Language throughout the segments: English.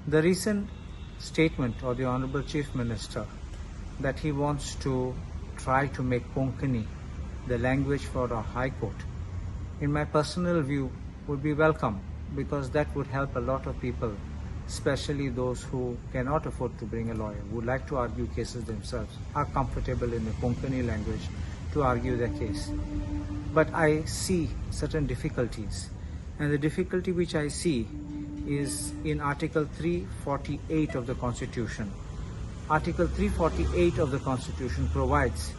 The recent statement of the Honorable Chief Minister that he wants to try to make Konkani the language for the High Court, in my personal view, would be welcome, because that would help a lot of people, especially those who cannot afford to bring a lawyer, would like to argue cases themselves, are comfortable in the Konkani language to argue their case. But I see certain difficulties, and the difficulty which I see is in Article 348 of the Constitution. Article 348 of the Constitution provides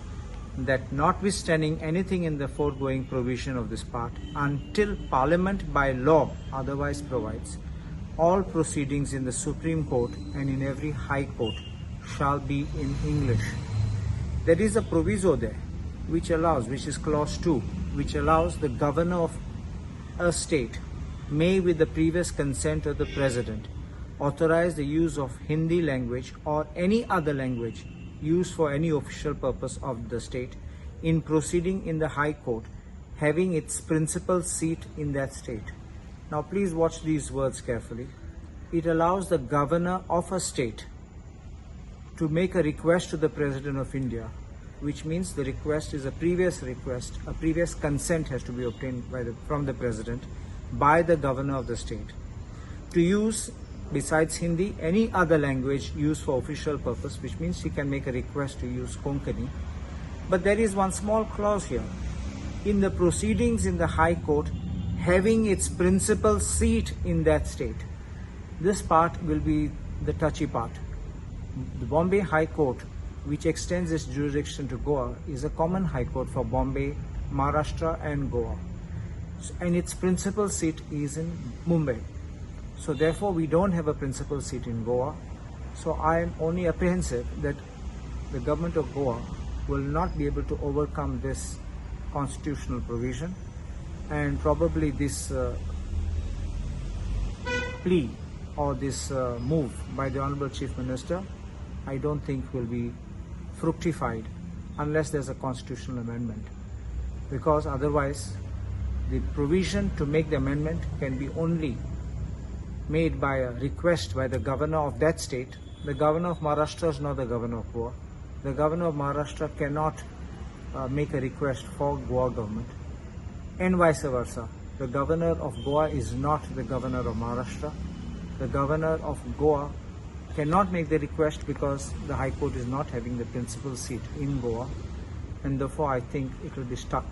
that notwithstanding anything in the foregoing provision of this part, until Parliament by law otherwise provides, all proceedings in the Supreme Court and in every High Court shall be in English. There is a proviso there which is clause 2, which allows the governor of a state may, with the previous consent of the President, authorize the use of Hindi language or any other language used for any official purpose of the state in proceeding in the High Court having its principal seat in that state. Now please watch these words carefully. It allows the governor of a state to make a request to the President of India, which means the request is a previous request, a previous consent has to be obtained from the President by the governor of the state, to use, besides Hindi, any other language used for official purpose, which means he can make a request to use Konkani. But there is one small clause here. In the proceedings in the High Court having its principal seat in that state. This part will be the touchy part. The Bombay High Court, which extends its jurisdiction to Goa, is a common High Court for Bombay, Maharashtra and Goa. And its principal seat is in Mumbai. So therefore we don't have a principal seat in Goa. So I am only apprehensive that the government of Goa will not be able to overcome this constitutional provision, and probably this plea or this move by the Honorable Chief Minister, I don't think will be fructified unless there's a constitutional amendment, because otherwise the provision to make the amendment can be only made by a request by the governor of that state. The governor of Maharashtra is not the governor of Goa. The governor of Maharashtra cannot make a request for Goa government, and vice versa. The governor of Goa is not the governor of Maharashtra. The governor of Goa cannot make the request because the High Court is not having the principal seat in Goa, and therefore I think it will be stuck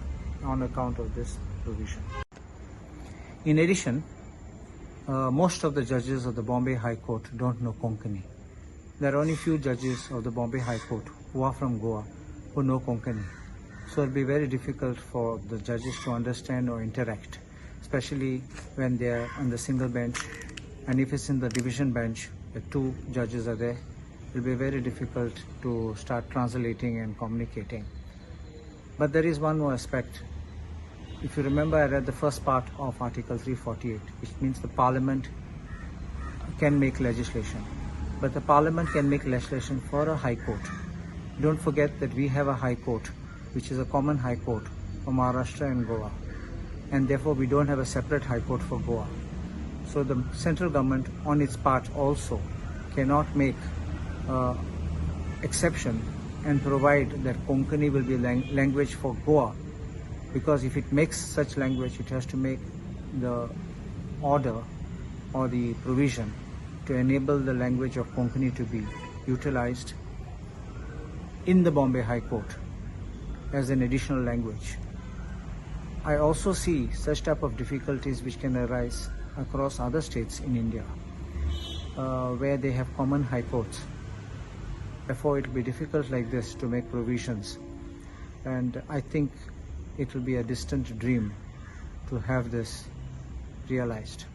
on account of this provision. In addition, most of the judges of the Bombay High Court don't know Konkani. There are only few judges of the Bombay High Court who are from Goa who know Konkani. So it will be very difficult for the judges to understand or interact, especially when they are on the single bench. And if it's in the division bench, the two judges are there, it will be very difficult to start translating and communicating. But there is one more aspect. If you remember, I read the first part of Article 348, which means the Parliament can make legislation. But the Parliament can make legislation for a High Court. Don't forget that we have a High Court, which is a common High Court for Maharashtra and Goa. And therefore we don't have a separate High Court for Goa. So the central government on its part also cannot make exception and provide that Konkani will be language for Goa, because if it makes such language, it has to make the order or the provision to enable the language of Konkani to be utilized in the Bombay High Court as an additional language. I also see such type of difficulties which can arise across other states in India where they have common high courts. Therefore it will be difficult like this to make provisions, and I think it will be a distant dream to have this realized.